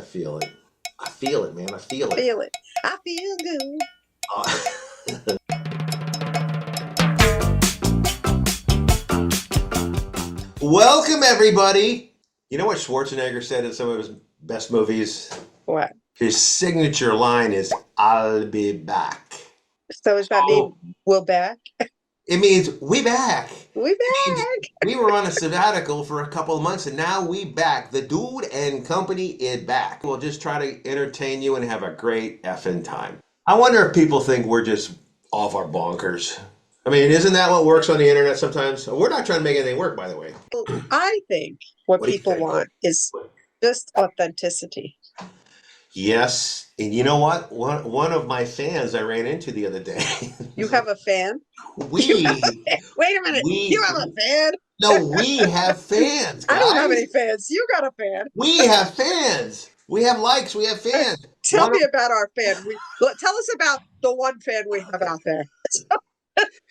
I feel it. I feel it, man. I feel it. Feel it. I feel good. Welcome, everybody. You know what Schwarzenegger said in some of his best movies? What? His signature line is, "I'll be back." So does that mean we're back? It means we back. We back. We were on a sabbatical for a couple of months, and now we back. The Dude and Company is back. We'll just try to entertain you and have a great effing time. I wonder if people think we're just off our bonkers. I mean, isn't that what works on the internet sometimes? We're not trying to make anything work, by the way. Well, I think what people want is just authenticity. Yes. And you know what? One of my fans I ran into the other day. You have a fan? Wait a minute. You have a fan? No, we have fans, guys. I don't have any fans. You got a fan. We have fans. We have likes. We have fans. Tell me about our fan. Tell us about the one fan we have out there.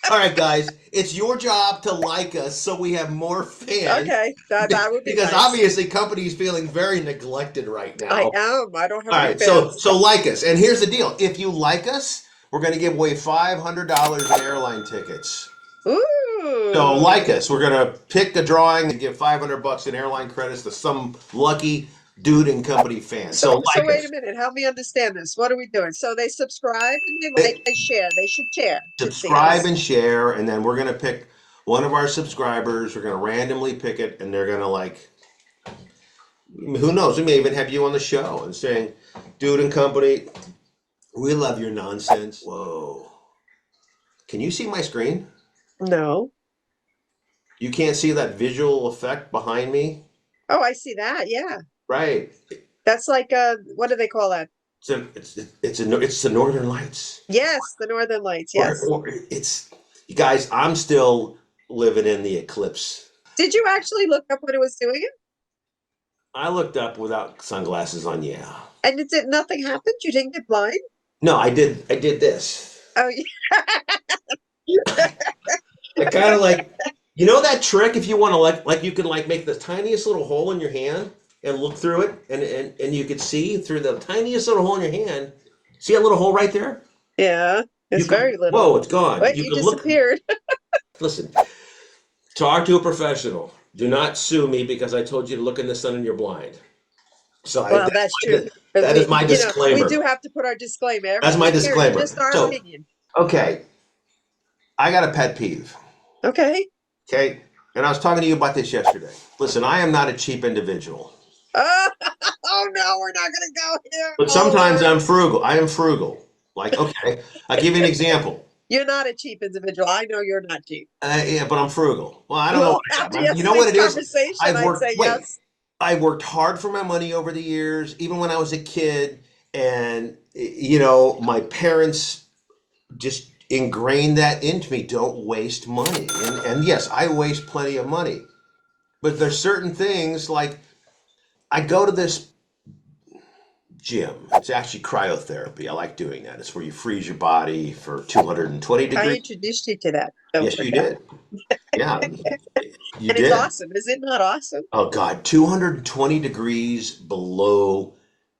All right, guys. It's your job to like us so we have more fans. Okay. That would be because nice. Obviously company's feeling very neglected right now. I am. I don't have All any right, fans. So like us. And here's the deal. If you like us, we're going to give away $500 in airline tickets. Ooh. So like us. We're going to pick a drawing and give $500 in airline credits to some lucky Dude and Company fan. So wait a minute. Help me understand this. What are we doing? So they subscribe and they like and share. They should share. Subscribe and share, and then we're going to pick one of our subscribers. We're going to randomly pick it, and they're going to who knows? We may even have you on the show and saying, "Dude and Company, we love your nonsense." Whoa. Can you see my screen? No. You can't see that visual effect behind me? Oh, I see that. Yeah. Right. That's like what do they call that? It's the Northern Lights. Yes, the Northern Lights. Yes. It's you guys. I'm still living in the eclipse. Did you actually look up what it was doing? I looked up without sunglasses on. Yeah. And nothing happened? You didn't get blind? No, I did this. Oh yeah. I kind of that trick. If you want to you can make the tiniest little hole in your hand and look through it, and you could see through the tiniest little hole in your hand. See that little hole right there? Yeah, it's very little. Whoa, it's gone. Wait, you disappeared. Listen, talk to a professional. Do not sue me because I told you to look in the sun and you're blind. So that's true. That is my disclaimer. We do have to put our disclaimer. That's my disclaimer. Just our opinion. Okay, I got a pet peeve. Okay. And I was talking to you about this yesterday. Listen, I am not a cheap individual. Oh no, we're not going to go here. But sometimes I'm frugal. I am frugal. I'll give you an example. You're not a cheap individual. I know you're not cheap. Yeah, but I'm frugal. Well, I don't know. You know what it is? I worked hard for my money over the years, even when I was a kid. And, my parents just ingrained that into me. Don't waste money. And yes, I waste plenty of money. But there's certain things I go to this gym. It's actually cryotherapy. I like doing that. It's where you freeze your body for 220 degrees. I introduced you to that. Yes, you did. Yeah. You did. It's awesome. Is it not awesome? Oh, God. 220 degrees below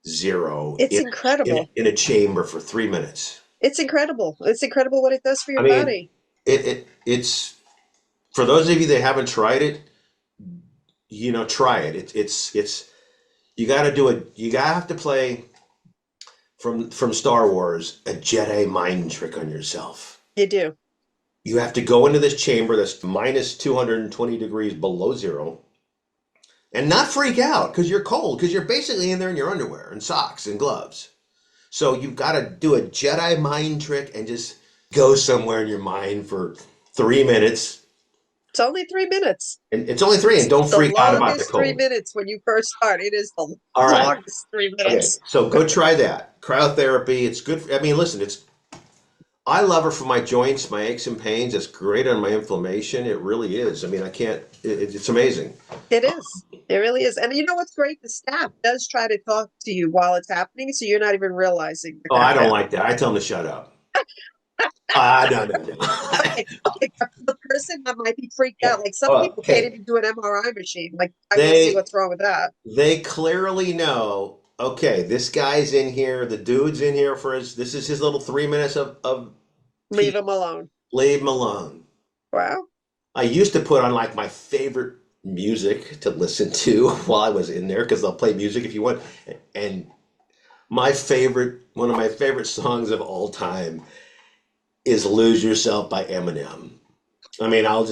zero. It's incredible. In a chamber for 3 minutes. It's incredible. It's incredible what it does for your body. It's for those of you that haven't tried it, try it. It's you got to do it. You got to have to play from Star Wars a Jedi mind trick on yourself. You do. You have to go into this chamber that's minus 220 degrees below zero and not freak out because you're cold, because you're basically in there in your underwear and socks and gloves. So you've got to do a Jedi mind trick and just go somewhere in your mind for 3 minutes. It's only 3 minutes. And it's only 3, and don't freak out about the cold. 3 minutes when you first start. It is the longest 3 minutes. Okay. So go try that. Cryotherapy, it's good. Listen, I love it for my joints, my aches and pains. It's great on my inflammation. It really is. It's amazing. It is. It really is. And you know what's great? The staff does try to talk to you while it's happening, so you're not even realizing. I don't like that. I tell them to shut up. No. The person that might be freaked out, some people can't even do an MRI machine. I can see what's wrong with that. They clearly know Okay, this guy's in here. The dude's in here for his. This is his little 3 minutes of Leave peace. him alone. Leave him alone. Wow. I used to put on like my favorite music to listen to while I was in there because they'll play music if you want. And one of my favorite songs of all time is "Lose Yourself" by Eminem. I mean, I'll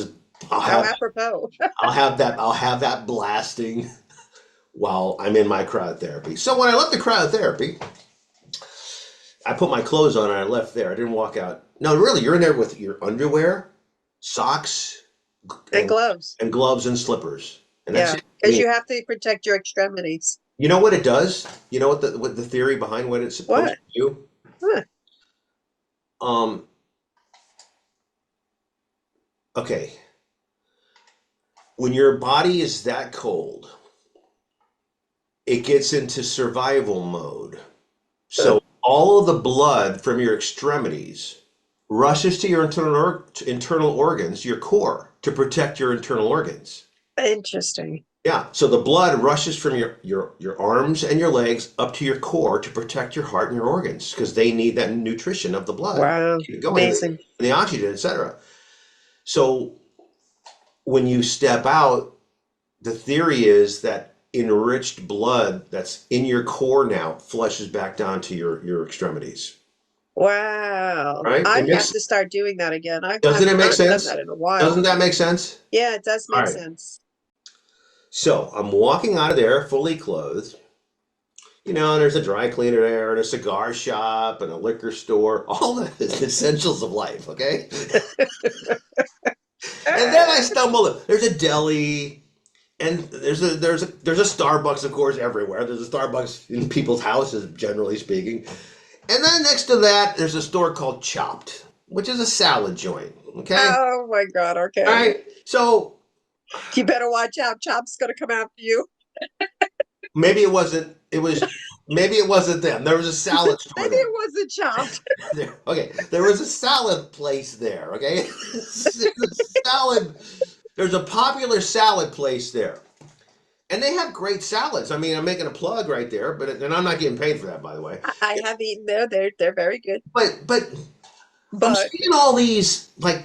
How have apropos. I'll have that blasting while I'm in my cryotherapy. So when I left the cryotherapy, I put my clothes on and I left there. I didn't walk out. No, really, you're in there with your underwear, socks, And and gloves. gloves and slippers, and that's Yeah, it. I because mean, you have to protect your extremities. you know what it does? You know what the theory behind what it's supposed What? to do? Huh. Um, okay, when your body is that cold, it gets into survival mode. Huh. So all of the blood from your extremities rushes to your internal organs, your core, to protect your internal organs. Interesting. Yeah, so the blood rushes from your arms and your legs up to your core to protect your heart and your organs because they need that nutrition of the blood, Wow. keep it going, and Amazing. the oxygen, etc. So when you step out, the theory is that enriched blood that's in your core now flushes back down to your extremities. Wow. Right? I have to start doing that again. I have Doesn't it make not done sense? that in a while. Doesn't that make sense? Yeah, it does All make right. sense. So I'm walking out of there fully clothed. And there's a dry cleaner there, and a cigar shop, and a liquor store, all the essentials of life, okay? And then I stumble. There's a deli, and there's a Starbucks, of course, everywhere. There's a Starbucks in people's houses, generally speaking. And then next to that, there's a store called Chopped, which is a salad joint, okay? Oh my God. All Okay. right. So You better watch out. Chop's going to come after you. maybe it wasn't. Maybe it wasn't them. There was a salad store Maybe there. it wasn't Chopped. Okay, there was a salad place there. Okay, salad. There's a popular salad place there, and they have great salads. I mean, I'm making a plug right there, and I'm not getting paid for that, by the way. I have eaten there. They're very good. But I'm But seeing all these like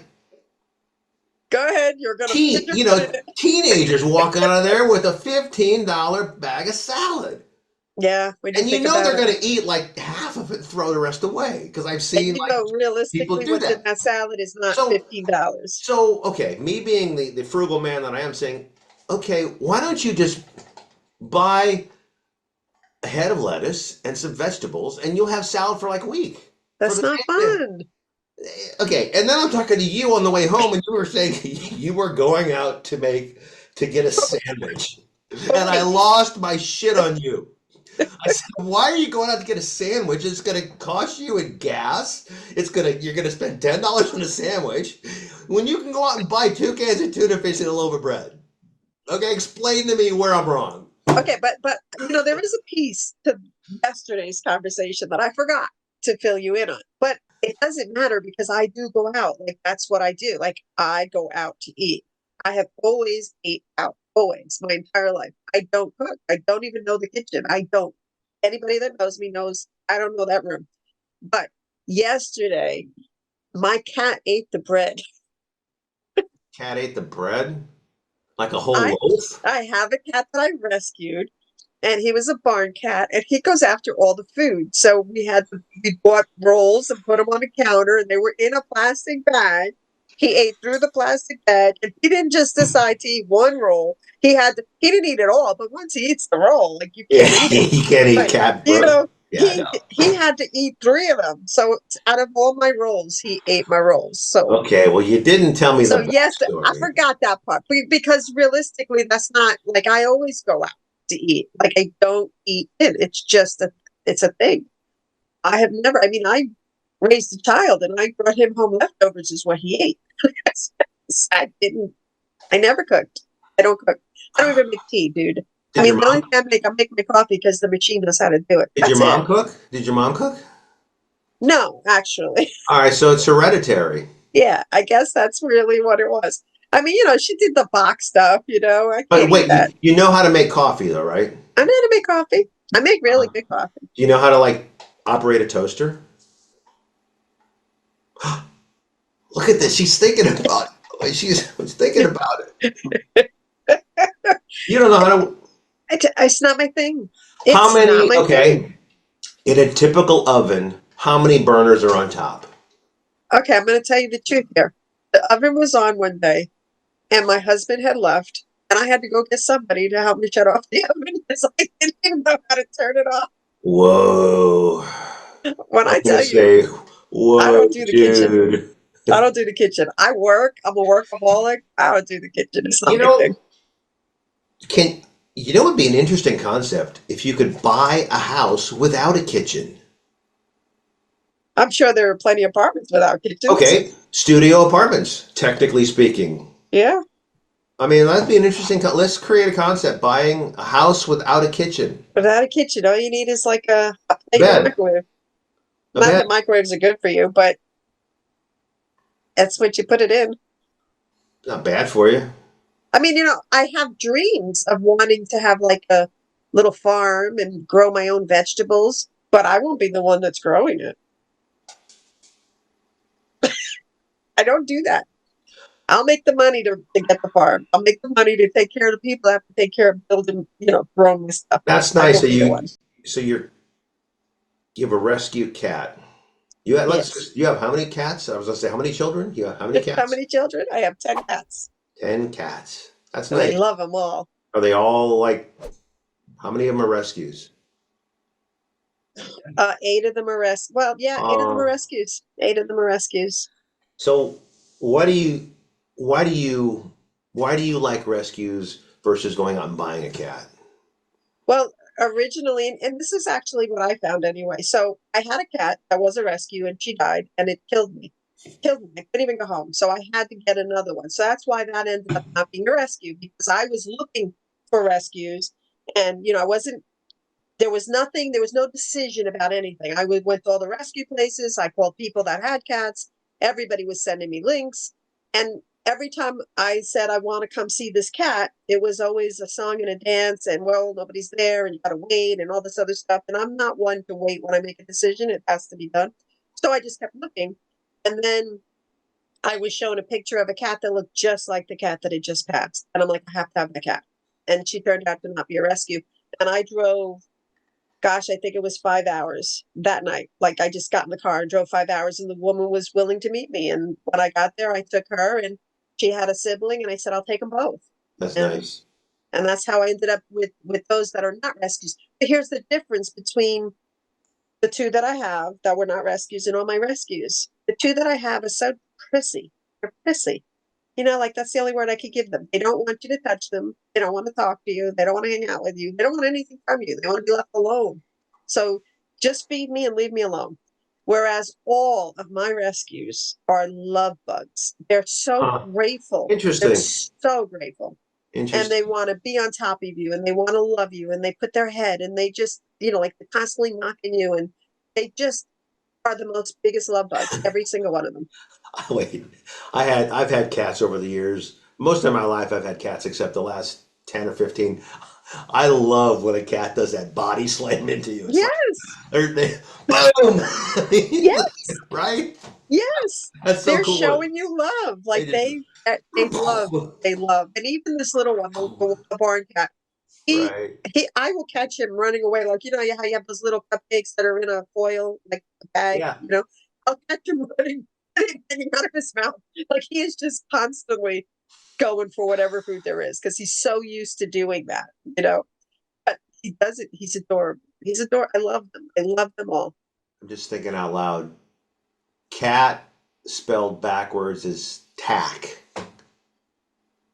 go ahead. You're going to put your foot in it. teenagers walking out of there with a $15 bag of salad. Yeah, when you And think they're about going it. to eat like half of it and throw the rest away because I've And seen like people realistically, do what's in that. that salad is not So $15. okay, me being the frugal man that I am saying, okay, why don't you just buy a head of lettuce and some vegetables and you'll have salad for like a week for That's the not same fun. Okay, and then I'm talking to you on the way home and you were saying you were going out to get a sandwich. And I lost my shit on you. I said, "Why are you going out to get a sandwich? It's going to cost you in gas. You're going to spend $10 on a sandwich when you can go out and buy 2 cans of tuna fish and a loaf of bread." Okay, explain to me where I'm wrong. Okay, but there is a piece to yesterday's conversation that I forgot to fill you in on. But it doesn't matter because I do go out. Like that's what I do. Like I go out to eat. I have always ate out, always, my entire life. I don't cook. I don't even know the kitchen. I don't. Anybody that knows me knows I don't know that room. But yesterday, my cat ate the bread. Cat ate the bread like a whole I loaf. I have a cat that I rescued, and he was a barn cat, and he goes after all the food. So we bought rolls and put them on the counter, and they were in a plastic bag. He ate through the plastic bag, and he didn't just decide to eat one roll. He didn't eat it all, but once he eats the roll, like you Yeah, can't eat it. you can't eat But cat you bread. know, Yeah, I know. he had to eat three of them. So out of all my rolls, he ate my rolls. Okay, well, you didn't tell me So the yes, I backstory. forgot that part because realistically, that's not like I always go out to eat. Like I don't eat in. It's a thing. I have never. I mean, I raised a child and I brought him home leftovers is what he ate. I didn't. I never cooked. I don't cook. I don't even make tea, dude. I Did your mean, the only mom? thing I make my coffee because the machine knows how to do it. Did your That's it. mom cook? Did your mom cook? No, actually. All right, so it's hereditary. Yeah, I guess that's really what it was. I mean, she did the box stuff, I But can't eat wait, that. you know how to make coffee though, right? I know how to make coffee. I make really good coffee. Do you know how to like operate a toaster? Look at this. She's thinking about it. She's thinking about it. You don't know how to. It's not my thing. How It's not many? my thing. Okay. In a typical oven, how many burners are on top? Okay, I'm going to tell you the truth here. The oven was on one day, and my husband had left, and I had to go get somebody to help me shut off the oven because I didn't even know how to turn it off. Whoa. When I'm I gonna tell you, say, I whoa, don't do the kitchen. dude. I don't do the kitchen. I work. I'm a workaholic. I don't do the kitchen. It's You not my thing. know, can you know it would be an interesting concept if you could buy a house without a kitchen? I'm sure there are plenty of apartments without kitchens. Okay, studio apartments, technically speaking. Yeah, I mean, that'd be an interesting. Let's create a concept: buying a house without a kitchen, without a kitchen, all you need is like a a plate and a bed, microwave. a Not bed. that microwaves are good for you, but that's what you put it in. Not bad for you. I mean, I have dreams of wanting to have like a little farm and grow my own vegetables, but I won't be the one that's growing it. I don't do that. I'll make the money to get the farm. I'll make the money to take care of the people I have to take care of building, growing this stuff. That's I nice. won't be the one. So you have a rescued cat. You have, Yes. you have how many cats? I was gonna say how many children? You have how many How cats? many children? I have 10 cats, 10 cats. That's and I nice. love them all. Are they all like? How many of them are rescues? Eight of them are well, yeah, eight of them are Um. rescues. Eight of them are rescues. So, why do you, why do you, why do you like rescues versus going out and buying a cat? Well, originally, and this is actually what I found anyway. So I had a cat that was a rescue and she died and it killed me. It killed me. I couldn't even go home. So I had to get another one. So that's why that ended up not being a rescue because I was looking for rescues and, I wasn't, there was nothing, there was no decision about anything. Went to all the rescue places. I called people that had cats. Everybody was sending me links. And every time I said, I want to come see this cat, it was always a song and a dance. And well, nobody's there and you got to wait and all this other stuff. And I'm not one to wait when I make a decision. It has to be done. So I just kept looking. And then I was shown a picture of a cat that looked just like the cat that had just passed. And I'm like, I have to have the cat. And she turned out to not be a rescue. And I drove, gosh, I think it was 5 hours that night. Like I just got in the car and drove 5 hours, and the woman was willing to meet me. And when I got there, I took her, and she had a sibling, and I said, "I'll take them both." That's And nice. and that's how I ended up with those that are not rescues. But here's the difference between the two that I have that were not rescues and all my rescues. The two that I have are so prissy. They're prissy. Like that's the only word I could give them. They don't want you to touch them. They don't want to talk to you. They don't want to hang out with you. They don't want anything from you. They want to be left alone. So just feed me and leave me alone. Whereas all of my rescues are love bugs. They're so Huh. grateful. They're Interesting. so grateful. And they Interesting. want to be on top of you and they want to love you and they put their head and they just, like they're constantly knocking you and they just are the most biggest love bugs, every single one of them. Wait, I've had cats over the years. Most of my life, I've had cats, except the last 10 or 15. I love when a cat does that body slam into you. It's like, Yes. boom, Yes. right? Yes. That's so They're cool. showing you love. They Like just, they love. And even this little one, the barn cat, he, right? I will catch him running away. Like, how you have those little cupcakes that are in a foil, like a bag, Yeah. I'll catch him running, hanging out of his mouth. Like he is just constantly going for whatever food there is because he's so used to doing that. But he does it. He's adorable. He's adorable. I love them. I love them all. I'm just thinking out loud. Cat spelled backwards is tack.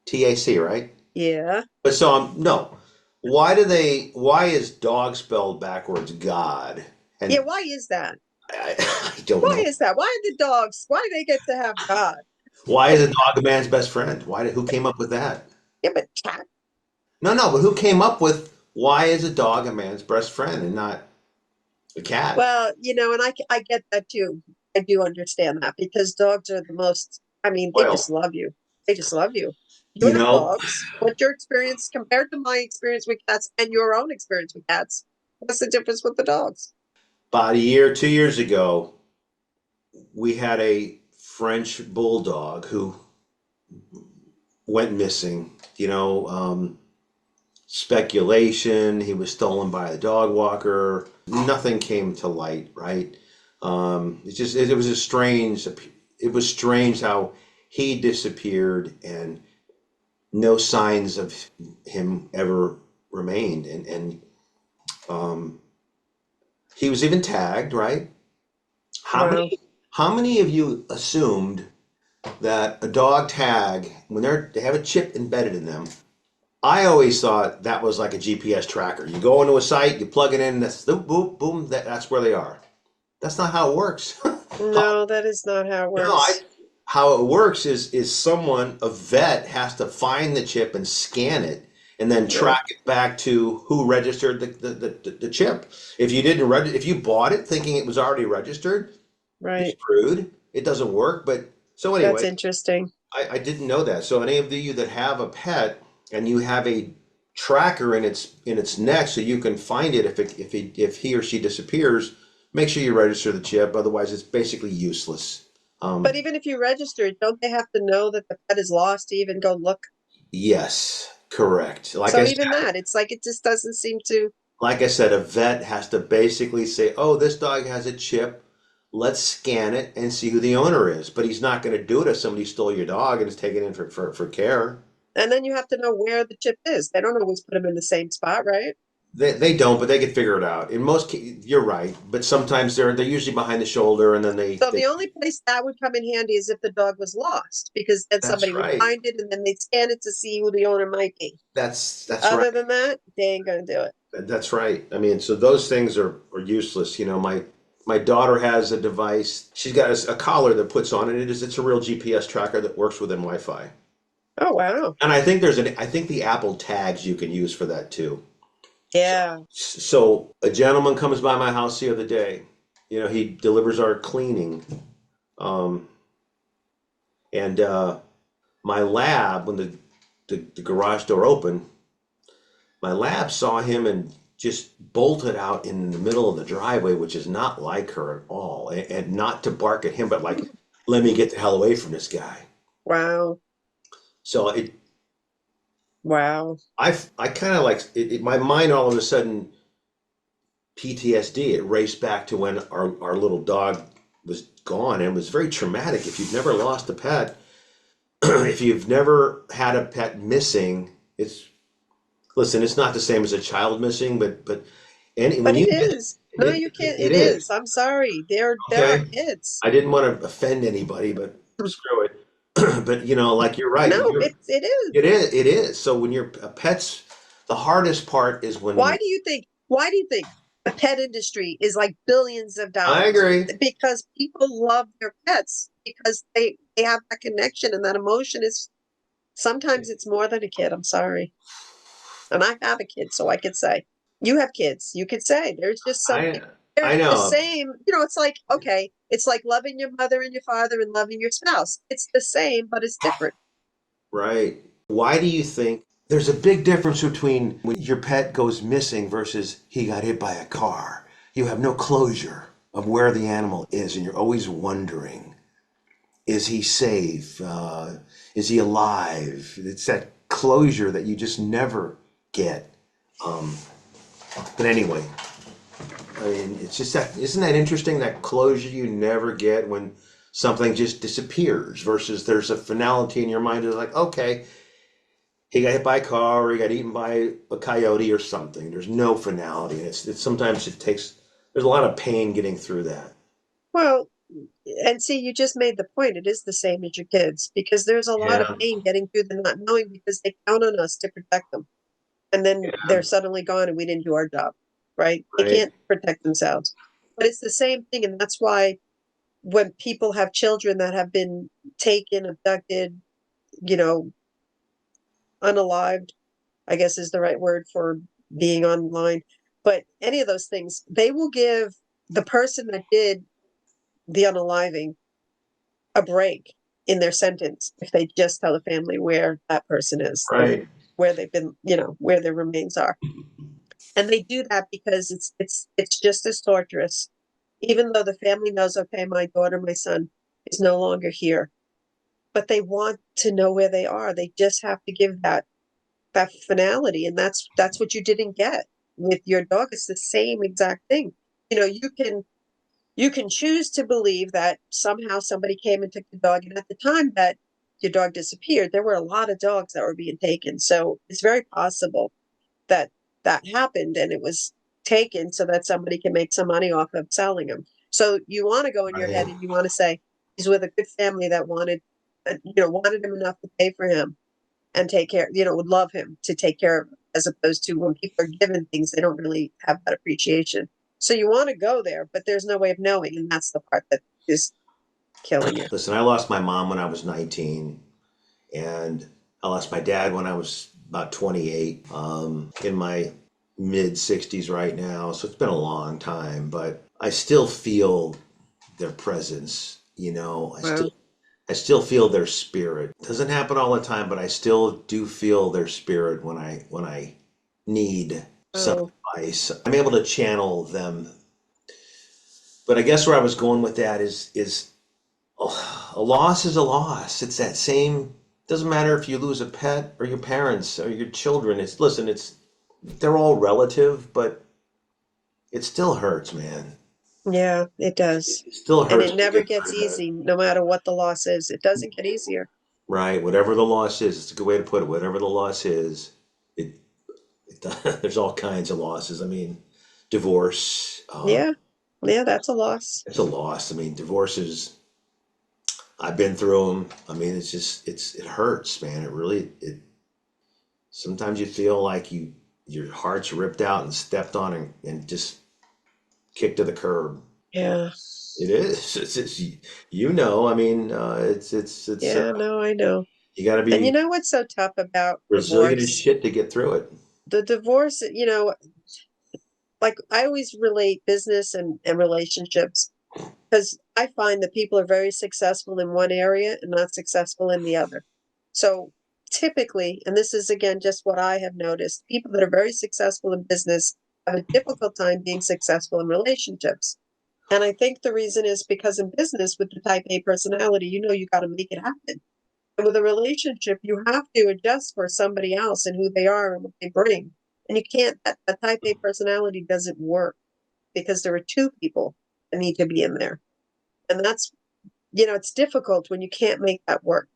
TAC, right? Yeah. But so I'm no. Why is dog spelled backwards God? Yeah. And Why is that? I don't Why know. is that? Why are the dogs? Why do they get to have God? Why is Like, a dog a man's best friend? Who came up with that? yeah, but cat. No, no, but who came up with why is a dog a man's best friend and not a cat? Well, and I get that too. I do understand that because dogs are the most, I mean, they just Well, love you. They just love you. You you have know, dogs. What's your experience compared to my experience with cats and your own experience with cats? What's the difference with the dogs? About a year, 2 years ago, we had a French bulldog who went missing. Speculation, he was stolen by a dog walker. Nothing came to light, right? It was a strange. It was strange how he disappeared and no signs of him ever remained, and um, he was even tagged, right? How Wow. many how many of you assumed that a dog tag, when they have a chip embedded in them? I always thought that was like a GPS tracker. You go into a site, you plug it in, that's boom, boom, boom. That's where they are. That's not how it works. No, that is not how it No, works. how it works is a vet has to find the chip and scan it and then Yeah, track it back to who registered the chip. If you bought it thinking it was already registered, you're right. screwed. It doesn't work. But so That's anyway, interesting. I didn't know that. So any of you that have a pet and you have a tracker in its neck so you can find it if he or she disappears, make sure you register the chip. Otherwise, it's basically useless. But Um, even if you register it, don't they have to know that the pet is lost to even go look? yes, correct. So even that, it's like it just doesn't seem to. Like I said, a vet has to basically say, "Oh, this dog has a chip. Let's scan it and see who the owner is." But he's not going to do it if somebody stole your dog and is taken in for care. And then you have to know where the chip is. They don't always put them in the same spot, right? They don't, but they can figure it out. In most cases, you're right, but sometimes they're usually behind the shoulder, and then So they. the only place that would come in handy is if the dog was lost, because then That's somebody would right. find it and then they'd scan it to see who the owner might be. That's right. Other than that, they ain't gonna do it. That's right. I mean, so those things are useless. My daughter has a device. She's got a collar that puts on it. It's a real GPS tracker that works within Wi-Fi. Oh wow. And I think the Apple tags you can use for that too. So, Yeah. so a gentleman comes by my house the other day. He delivers our cleaning. Um, and my lab, when the garage door opened, my lab saw him and just bolted out in the middle of the driveway, which is not like her at all. And not to bark at him, but like, let me get the hell away from this guy. Wow. So it, Wow. I kind of like my mind all of a sudden PTSD. It raced back to when our little dog was gone, and it was very traumatic. If you've never lost a pet, if you've never had a pet missing, listen, it's not the same as a child missing, but But when it you is. No, you can't. it It is is. I'm sorry. There are okay. kids. I didn't want to offend anybody, but screw it. But like you're right. No, it is. It is. So when you're a pets, the hardest part is when Why do you think the pet industry is like billions of I dollars? agree. Because people love their pets because they have that connection and that emotion is sometimes it's more than a kid. I'm sorry. And I have a kid, so I could say, you have kids. You could say there's just something. I They're I the know, same. It's like, okay, it's like loving your mother and your father and loving your spouse. It's the same, but it's different. right? Why do you think there's a big difference between when your pet goes missing versus he got hit by a car? You have no closure of where the animal is, and you're always wondering, is he safe? Is he alive? It's that closure that you just never get. Um, but anyway, I mean, it's just that, isn't that interesting, that closure you never get when something just disappears versus there's a finality in your mind of like, okay, he got hit by a car or he got eaten by a coyote or something. There's no finality. And it's sometimes there's a lot of pain getting through that. Well, and see, you just made the point. It is the same as your kids because there's a lot of Yeah, pain getting through the not knowing because they count on us to protect them. And then yeah, they're suddenly gone and we didn't do our job, right? They right. can't protect themselves. But it's the same thing. And that's why when people have children that have been taken, abducted, you know, unalived, I guess is the right word for being online. But any of those things, they will give the person that did the unaliving a break in their sentence if they just tell the family where that person is, Right. where they've been, where their remains are. And they do that because it's just as torturous. Even though the family knows, okay, my daughter, my son is no longer here, but they want to know where they are. They just have to give that finality, and that's what you didn't get with your dog. It's the same exact thing. You can choose to believe that somehow somebody came and took the dog, and at the time that your dog disappeared, there were a lot of dogs that were being taken. So it's very possible that that happened and it was taken so that somebody can make some money off of selling them. So you want to go in your head Right. and you want to say he's with a good family that wanted him enough to pay for him and take care, would love him to take care of him, as opposed to when people are given things, they don't really have that appreciation. So you want to go there, but there's no way of knowing. And that's the part that is killing you. Listen, I lost my mom when I was 19, and I lost my dad when I was about 28. In my mid 60s right now, so it's been a long time, but I still feel their presence. Wow. I still feel their spirit. It doesn't happen all the time, but I still do feel their spirit when I need some Oh, advice. I'm able to channel them. But I guess where I was going with that is a loss is a loss. It's that same. Doesn't matter if you lose a pet or your parents or your children. It's they're all relative, but it still hurts, man. yeah, it does. It still And hurts it when you never get gets easy, no matter what the loss is. It doesn't get easier. right. Whatever the loss is, it's a good way to put it. Whatever the loss is, it, there's all kinds of losses. I mean, divorce, Yeah. Yeah, that's a loss. it's a loss. I mean, divorces. I've been through them. I mean, it hurts, man. It sometimes you feel like your heart's ripped out and stepped on and just kicked to the curb. Yeah. It is. I mean, it's Yeah, no, I know. you got to And you be know what's so tough about resilient as divorce? shit to get through it. The divorce, like I always relate business and relationships because I find that people are very successful in one area and not successful in the other. So typically, and this is again just what I have noticed, people that are very successful in business have a difficult time being successful in relationships. And I think the reason is because in business, with the type A personality, you got to make it happen. And with a relationship, you have to adjust for somebody else and who they are and what they bring. And you can't, that type A personality doesn't work because there are two people that need to be in there. And it's difficult when you can't make that work.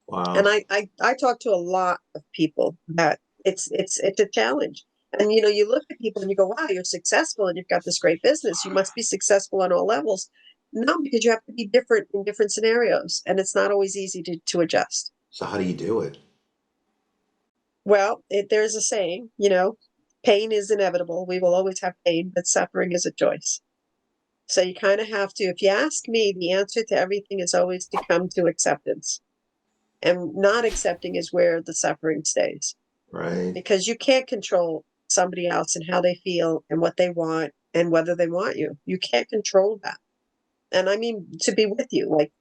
And Wow. I talk to a lot of people that it's a challenge. And you look at people and you go, wow, you're successful and you've got this great business. You must be successful on all levels. No, because you have to be different in different scenarios. And it's not always easy to adjust. So how do you do it? Well, there's a saying, pain is inevitable. We will always have pain, but suffering is a choice. So you kind of have to, if you ask me, the answer to everything is always to come to acceptance. And not accepting is where the suffering stays Right. because you can't control somebody else and how they feel and what they want and whether they want you. You can't control that. And I mean, to be with you, like,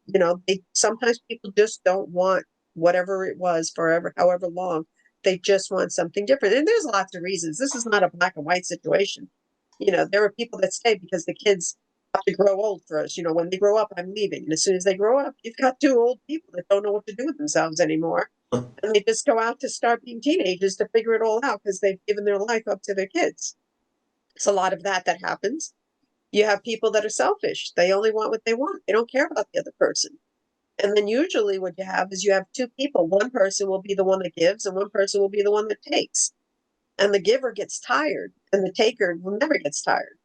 sometimes people just don't want whatever it was forever, however long. They just want something different. And there's lots of reasons. This is not a black and white situation. There are people that stay because the kids have to grow old first. When they grow up, I'm leaving. And as soon as they grow up, you've got two old people that don't know what to do with themselves anymore. And they just go out to start being teenagers to figure it all out because they've given their life up to their kids. It's a lot of that happens. You have people that are selfish. They only want what they want. They don't care about the other person. And then usually what you have is you have two people. One person will be the one that gives and one person will be the one that takes. And the giver gets tired and the taker never gets tired.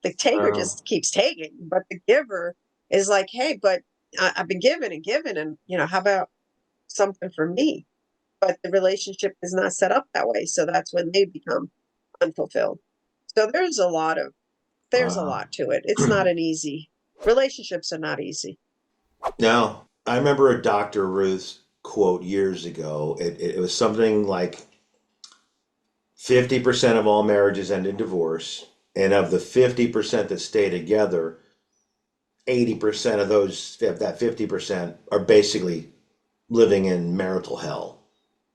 The taker Wow. just keeps taking, but the giver is like, hey, but I've been given and given, and how about something for me? But the relationship is not set up that way, so that's when they become unfulfilled. So there's a Wow. lot to it. It's not an easy relationships are not easy. Now, I remember a Dr. Ruth's quote years ago. It was something like 50% of all marriages end in divorce, and of the 50% that stay together, 80% of that 50% are basically living in marital hell.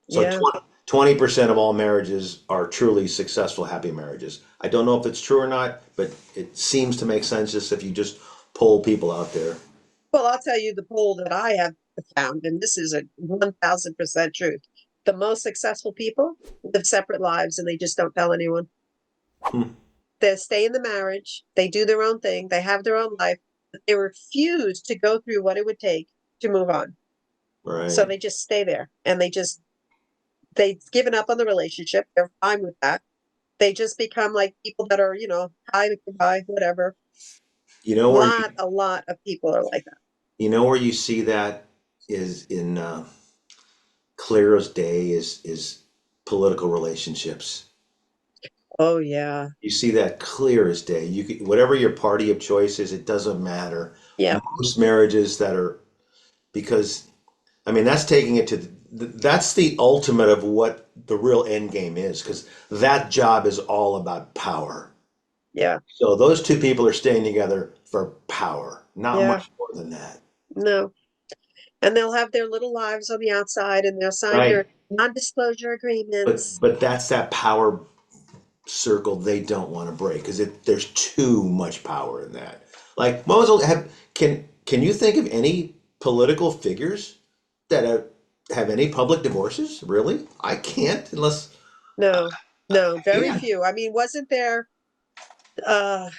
So Yeah. 20% of all marriages are truly successful, happy marriages. I don't know if it's true or not, but it seems to make sense just if you just poll people out there. Well, I'll tell you the poll that I have found, and this is a 1000% truth. The most successful people live separate lives and they just don't tell anyone. Hmm. They stay in the marriage, they do their own thing, they have their own life, but they refuse to go through what it would take to move on. So Right. they just stay there and they've given up on the relationship. They're fine with that. They just become like people that are, hi, goodbye, whatever. You know where you A lot of people are like that. you know where you see that is in clear as day is political relationships. Oh yeah. You see that clear as day. You could, whatever your party of choice is, it doesn't matter. Yeah. Most marriages that are because I mean that's taking it to that's the ultimate of what the real end game is because that job is all about power. Yeah. So those two people are staying together for power, not Yeah. much more than that. No. And they'll have their little lives on the outside and they'll sign Right. their non-disclosure agreements. But that's that power circle they don't want to break because there's too much power in that. Like Mosel, can you think of any political figures that have any public divorces? Really, I can't unless No, I no, very can't. few. I mean, uh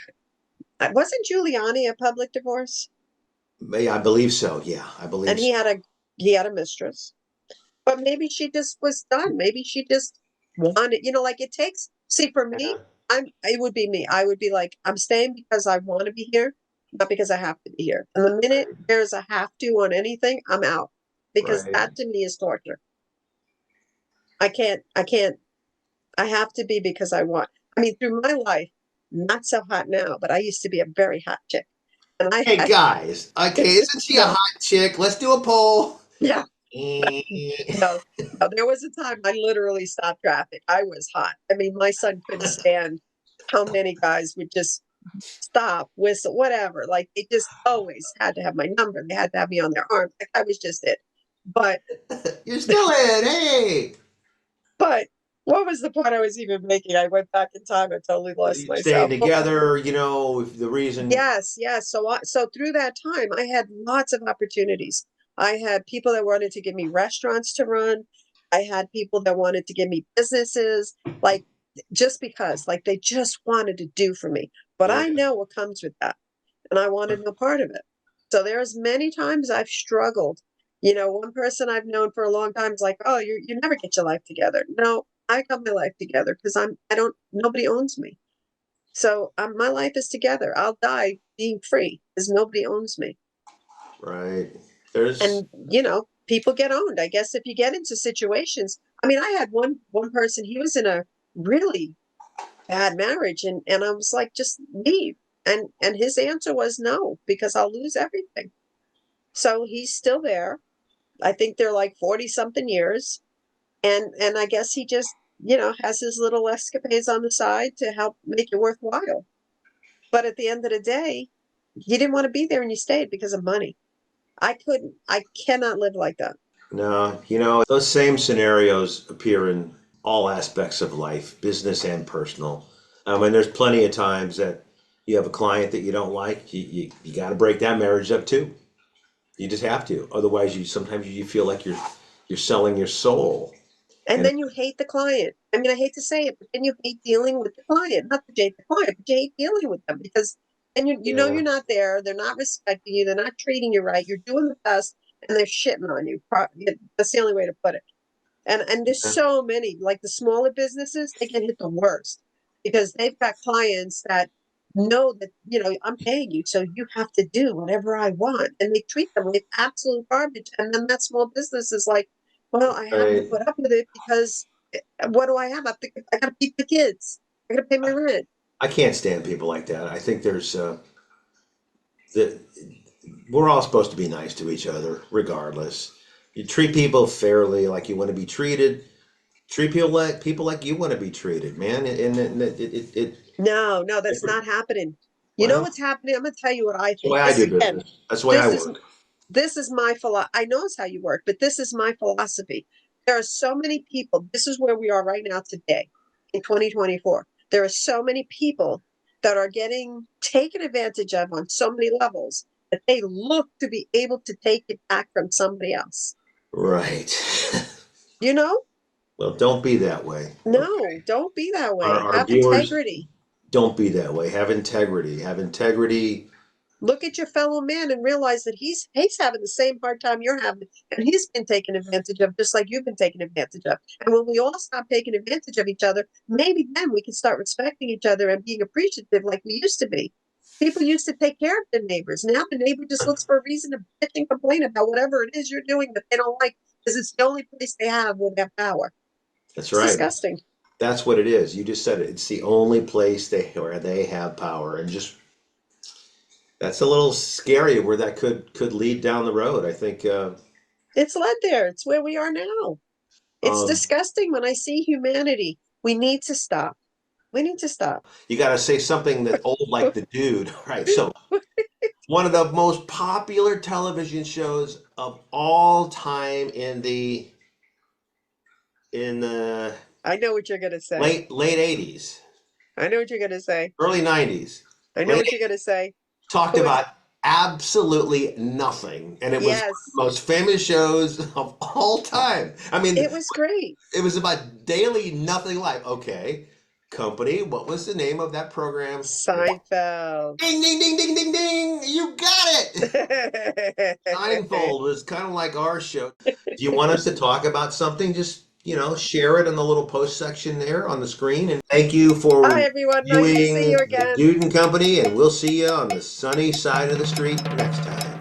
wasn't Giuliani a public divorce? Yeah, I believe so. Yeah, I believe And so. he had a mistress. But maybe she just was done. Maybe she just wanted, like it takes, see, for me, Yeah, it would be me. I would be like, I'm staying because I want to be here, not because I have to be here. And the minute there's a have to on anything, I'm out because right. that to me is torture. I can't, I have to be because I want. I mean, through my life, not so hot now, but I used to be a very hot chick. And I Hey had, guys, okay, isn't she a no, hot chick? Let's do a poll. yeah, Eh. no, no, there was a time I literally stopped traffic. I was hot. I mean, my son couldn't stand how many guys would just stop, whistle, whatever. Like they just always had to have my number. They had to have me on their arm. Like I was just it. But You're still in. Hey, but what was the point I was even making? I went back in time and totally lost staying myself. But together. If the reason. yes, yes. So through that time, I had lots of opportunities. I had people that wanted to give me restaurants to run. I had people that wanted to give me businesses, like just because, like they just wanted to do for me. But Yeah. I know what comes with that, and I wanted no part of it. So there's many times I've struggled. One person I've known for a long time is like, "Oh, you never get your life together." No, I got my life together because I don't. Nobody owns me. So my life is together. I'll die being free because nobody owns me. Right. There's And people get owned. I guess if you get into situations, I mean, I had one person. He was in a really bad marriage, and I was like, just leave. And his answer was no because I'll lose everything. So he's still there. I think they're like 40 something years, and I guess he just has his little escapades on the side to help make it worthwhile. But at the end of the day, you didn't want to be there and you stayed because of money. I cannot live like that. no, those same scenarios appear in all aspects of life, business and personal. And there's plenty of times that you have a client that you don't like. You got to break that marriage up too. You just have to. Otherwise, sometimes you feel like you're selling your soul. And And then you hate the client. I mean, I hate to say it, but then you hate dealing with the client. Not that you hate the client, but you hate dealing with them because then you know yeah, you're not there. They're not respecting you. They're not treating you right. You're doing the best, and they're shitting on you. That's the only way to put it. And there's so many, like the smaller businesses, they get hit the worst because they've got clients that know that, I'm paying you, so you have to do whatever I want. And they treat them like absolute garbage. And then that small business is like, well, I have to right. put up with it because what do I have? I got to feed the kids. I got to pay my rent. I can't stand people like that. I think there's that we're all supposed to be nice to each other, regardless. You treat people fairly, like you want to be treated. Treat people like you want to be treated, man. And No, no, that's not happening. You know well, what's happening? I'm going to tell you what I that's the think. way I This do again, business. That's the way I this is work. this is my philosophy. I know it's how you work, but this is my philosophy. There are so many people. This is where we are right now today in 2024. There are so many people that are getting taken advantage of on so many levels that they look to be able to take it back from somebody else. Right. You know? Well, don't be that way. No, don't be that way. Our Have viewers, integrity. don't be that way. Have integrity. Have integrity. Look at your fellow man and realize that he's having the same hard time you're having, and he's been taken advantage of just like you've been taken advantage of. And when we all stop taking advantage of each other, maybe then we can start respecting each other and being appreciative like we used to be. People used to take care of their neighbors. Now the neighbor just looks for a reason to bitch and complain about whatever it is you're doing that they don't like because it's the only place they have where they have power. That's It's right. disgusting. That's what it is. You just said it. It's the only place where they have power, and just that's a little scary where that could lead down the road. I think. It's led there. It's where we are now. It's disgusting when I see humanity. We need to stop. We need to stop. You got to say something that old like the dude, right? So one of the most popular television shows of all time in the I know what you're gonna say. late 80s, I know what you're gonna say. early 90s. I know what you're gonna say. Talked about absolutely nothing, and it was one of the most famous shows of all time. I mean, it was great. It was about daily nothing life. Okay, company. What was the name of that program? Seinfeld. Ding ding ding ding ding ding! You got it. Seinfeld was kind of like our show. Do you want us to talk about something? Just share it in the little post section there on the screen. And thank you for Hi everyone. Nice to see you again. Dude and Company, and we'll see you on the sunny side of the street next time.